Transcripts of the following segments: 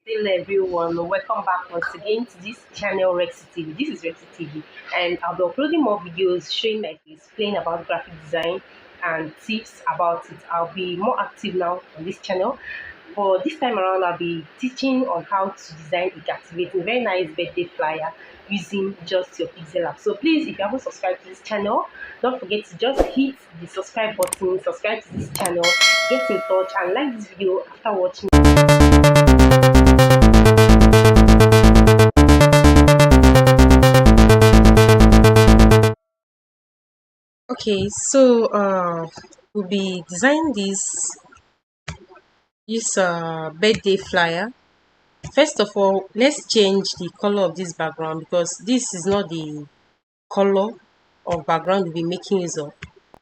Hello everyone, welcome back once again to this channel Rexy TV. This is Rexy TV and I'll be uploading more videos showing my face, playing about graphic design and tips about it. I'll be more active now on this channel. For this time around, I'll be teaching on how to design a captivating, very nice birthday flyer using just your Pixellab. So please, if you haven't subscribed to this channel, don't forget to just hit the subscribe button, subscribe to this channel, get in touch and like this video after watching. Okay, so we'll be designing this birthday flyer. First of all, let's change the color of this background because this is not the color of background we'll be making use of.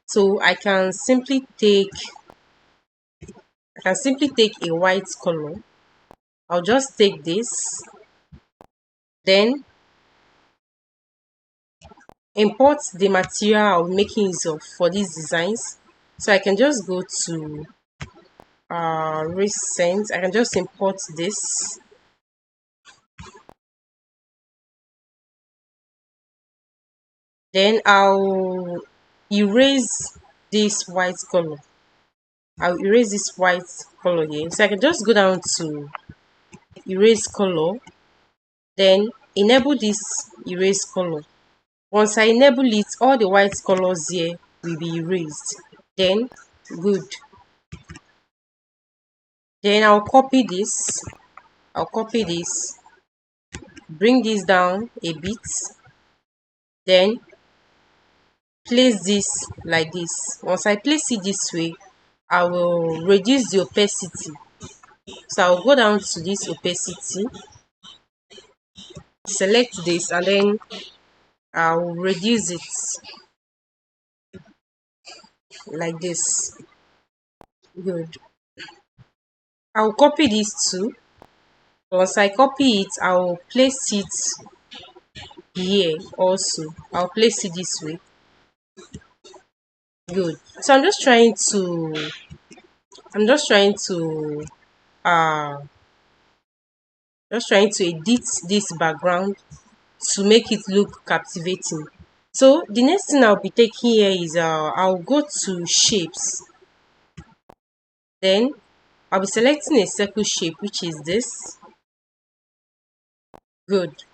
So I can simply take a white color. I'll just take this, then import the material I'll be making use of for these designs. So I can just go to recent. I can just import this. Then I'll erase this white color. I'll erase this white color here. So I can just go down to erase color, then enable this erase color. Once I enable it, all the white colors here will be erased. Then good. Then I'll copy this. Bring this down a bit. Then place this like this. Once I place it this way, I will reduce the opacity. So I'll go down to this opacity, select this, and then I'll reduce it like this. Good. I'll copy this too. Once I copy it, I'll place it here also. I'll place it this way. Good. So I'm just trying to uh edit this background to make it look captivating. So the next thing I'll be taking here is I'll go to shapes. Then I'll be selecting a circle shape, which is this. Good.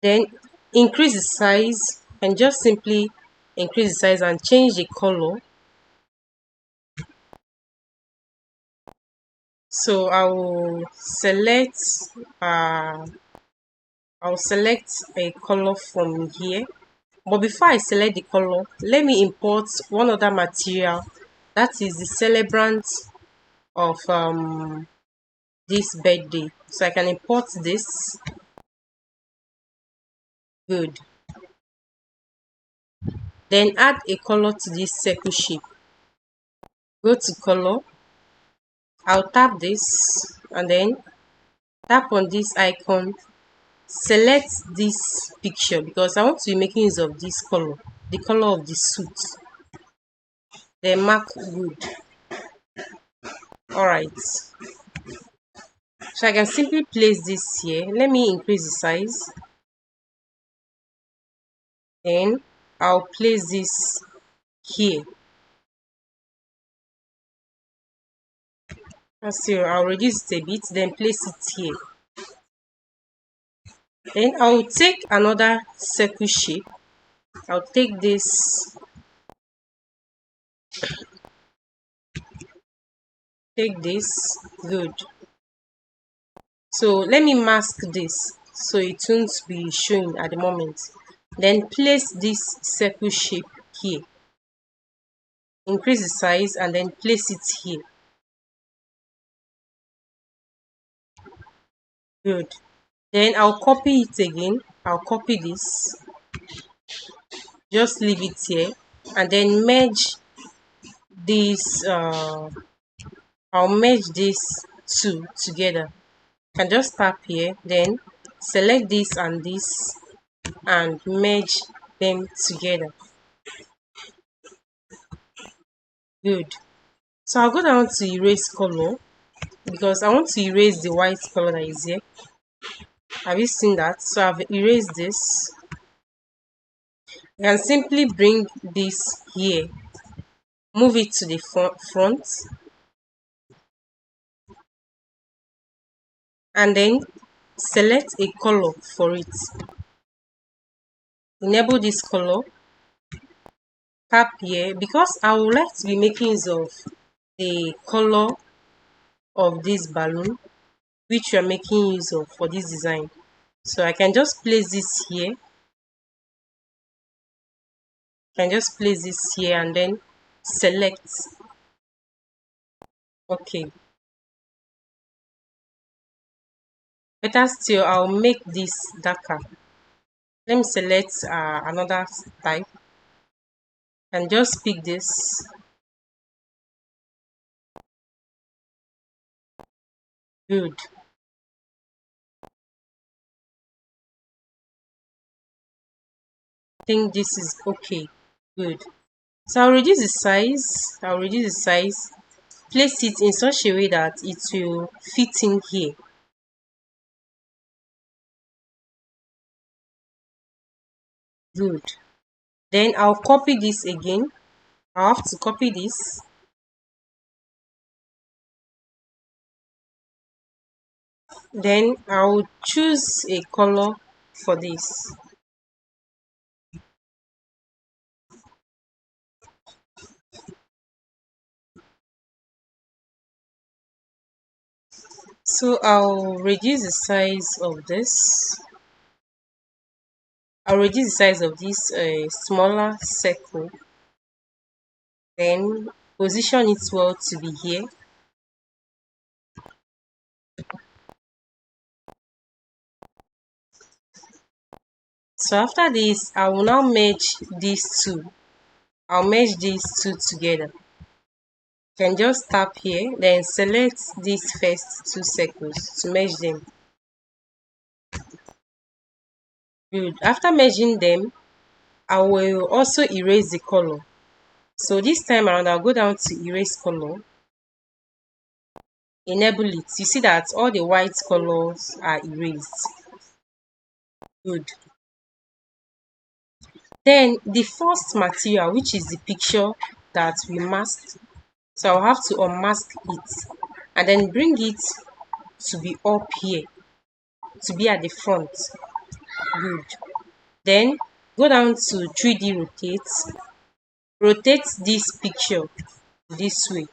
Then increase the size and just simply increase the size and change the color. So uh I'll select a color from here. But before I select the color, let me import one other material, that is the celebrant of this birthday. So I can import this. Good. Then add a color to this circle shape. Go to color. I'll tap this and then tap on this icon. Select this picture because I want to be making use of this color, the color of the suit. Then mark good. Alright. So I can simply place this here. Let me increase the size. Then I'll place this here. So I'll reduce it a bit, then place it here. Then I'll take another circle shape. I'll take this, good. So let me mask this so it won't be showing at the moment. Then place this circle shape here. Increase the size and then place it here. Good. Then I'll copy it again. I'll copy this. Just leave it here and then merge this I'll merge these two together. I can just tap here, then select this and merge them together. Good. So I'll go down to erase color. because I want to erase the white color that is here. Have you seen that? So I've erased this. You can simply bring this here, move it to the front, and then select a color for it. Enable this color, tap here, because I would like to be making use of the color of this balloon which we are making use of for this design. So I can just place this here. And then select. Okay. Better still, I'll make this darker. Let me select another type and just pick this. Good. I think this is okay. Good. So I'll reduce the size. Place it in such a way that it will fit in here. Good. Then I'll copy this again. I'll have to copy this. Then I'll choose a color for this. So I'll reduce the size of this. I'll reduce the size of this smaller circle. Then position it well to be here. So after this, I will now merge these two. I'll merge these two together. You can just tap here, then select these first two circles to merge them. Good. After merging them, I will also erase the color. So this time around, I'll go down to erase color. Enable it. You see that all the white colors are erased. Good. Then the first material, which is the picture that we masked, so I'll have to unmask it and then bring it to be up here, to be at the front. Good. Then go down to 3D rotate this picture this way.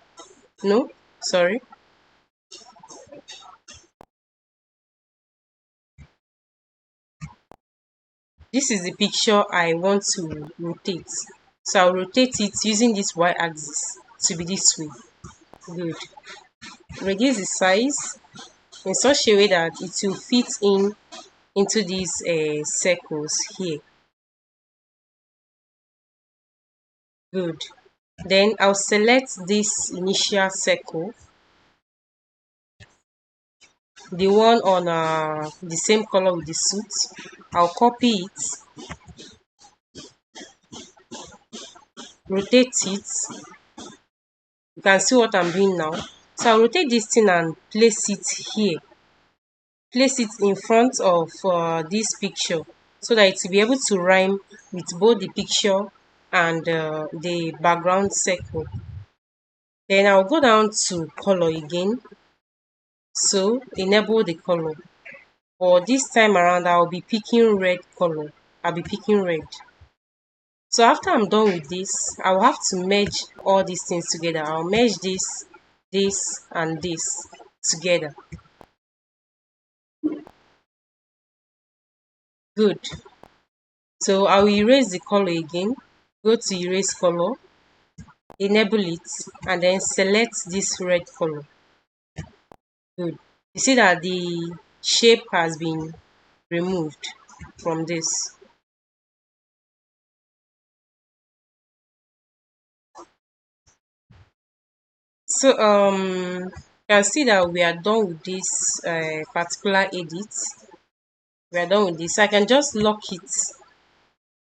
No, sorry. This is the picture I want to rotate. So I'll rotate it using this y-axis to be this way. Good. Reduce the size in such a way that it will fit in into these circles here. Good. Then I'll select this initial circle, the one on the same color with the suit. I'll copy it, rotate it. You can see what I'm doing now. So I'll rotate this thing and place it here. Place it in front of this picture so that it will be able to rhyme with both the picture and the background circle. Then I'll go down to color again. So enable the color. For this time around, I'll be picking red color. I'll be picking red. So after I'm done with this, I'll have to merge all these things together. I'll merge this, and this together. Good. So I will erase the color again. Go to erase color, enable it, and then select this red color. Good. You see that the shape has been removed from this. So you can see that we are done with this particular edit. We are done with this. I can just lock it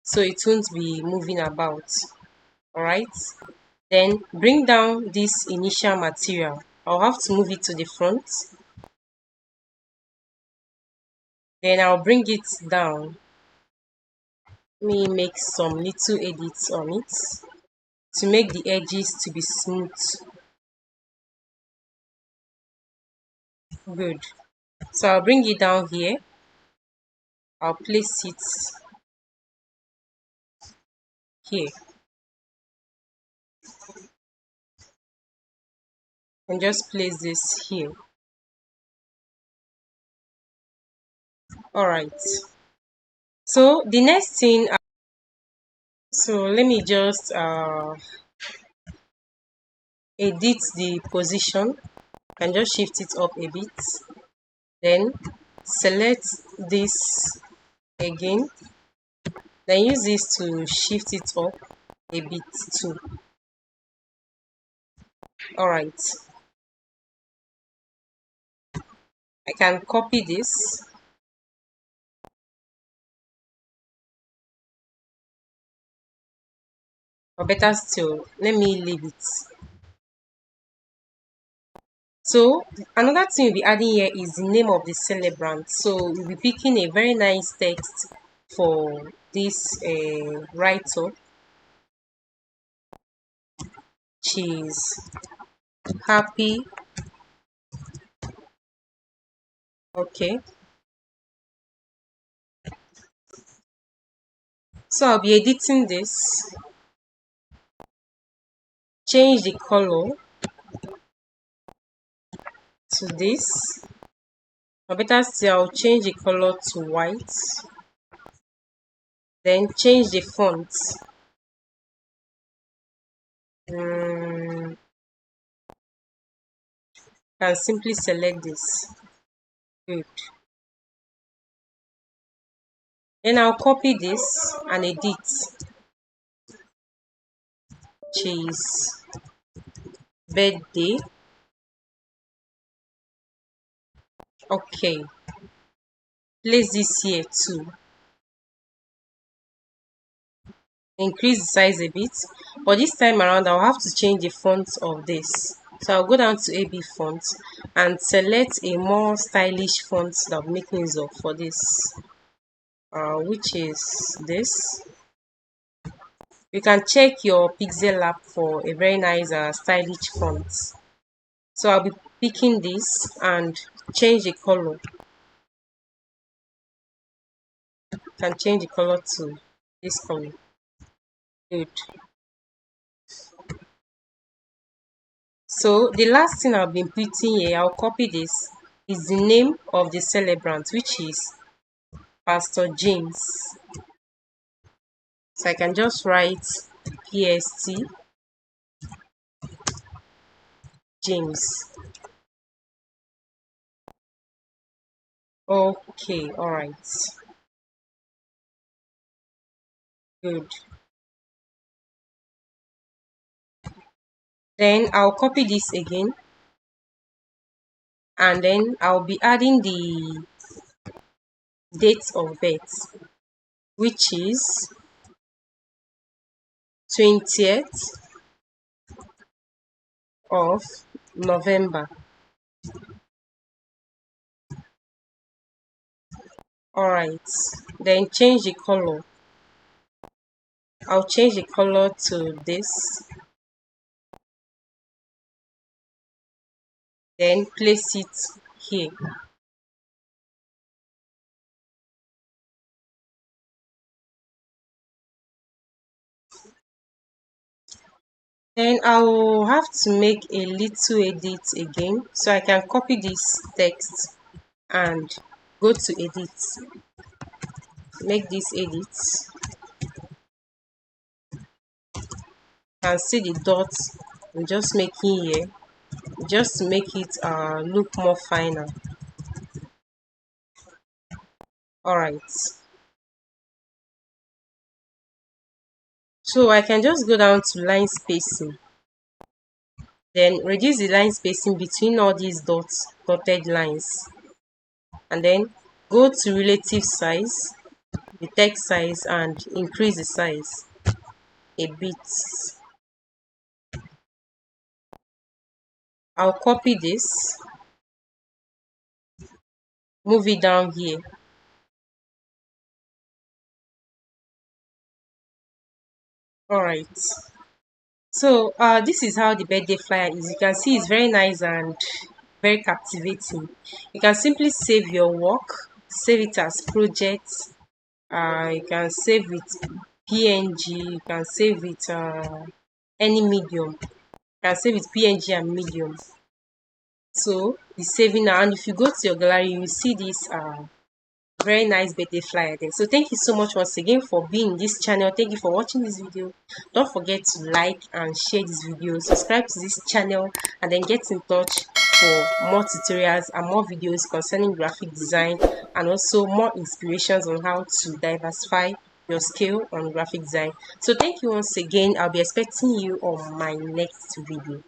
so it won't be moving about. All right. Then bring down this initial material. I'll have to move it to the front. Then I'll bring it down. Let me make some little edits on it to make the edges to be smooth. Good. So I'll bring it down here. I'll place it here and just place this here. All right. So the next thing, so let me just edit the position. I can just shift it up a bit. Then select this again. Then use this to shift it up a bit too. All right. I can copy this, or better still, let me leave it. So another thing we'll be adding here is the name of the celebrant. So we'll be picking a very nice text for this writer. She's happy. Okay. So I'll be editing this. Change the color to this. Or better still, I'll change the color to white. Then change the font. Can simply select this. Good. Then I'll copy this and edit. Cheese birthday. Okay. Place this here too. Increase the size a bit. But this time around, I'll have to change the font of this. So I'll go down to AB font and select a more stylish font that I'll make use of for this. Which is this. You can check your Pixellab for a very nice stylish font. So I'll be picking this and change the color. Can change the color to this color. Good. So the last thing I'll be putting here, I'll copy this, is the name of the celebrant, which is Pastor James. So I can just write PST James. Okay, all right. Good. Then I'll copy this again, and then I'll be adding the date of birth, which is 20th of November. All right. Then change the color. I'll change the color to this. Then place it here. Then I will have to make a little edit again, so I can copy this text and go to edit, make this edit, and see the dots I'm just making here, just to make it look more finer. All right. So I can just go down to line spacing, then reduce the line spacing between all these dotted lines, and then go to relative size, the text size, and increase the size a bit. I'll copy this, move it down here. All right. So this is how the birthday flyer is. You can see it's very nice and very captivating. You can simply save your work, save it as projects. You can save it PNG. You can save it any medium. You can save it PNG and medium. So the saving now, and if you go to your gallery, you will see this very nice birthday flyer there. So thank you so much once again for being in this channel. Thank you for watching this video. Don't forget to like and share this video, subscribe to this channel, and then get in touch for more tutorials and more videos concerning graphic design, and also more inspirations on how to diversify your skill on graphic design. So thank you once again. I'll be expecting you on my next video.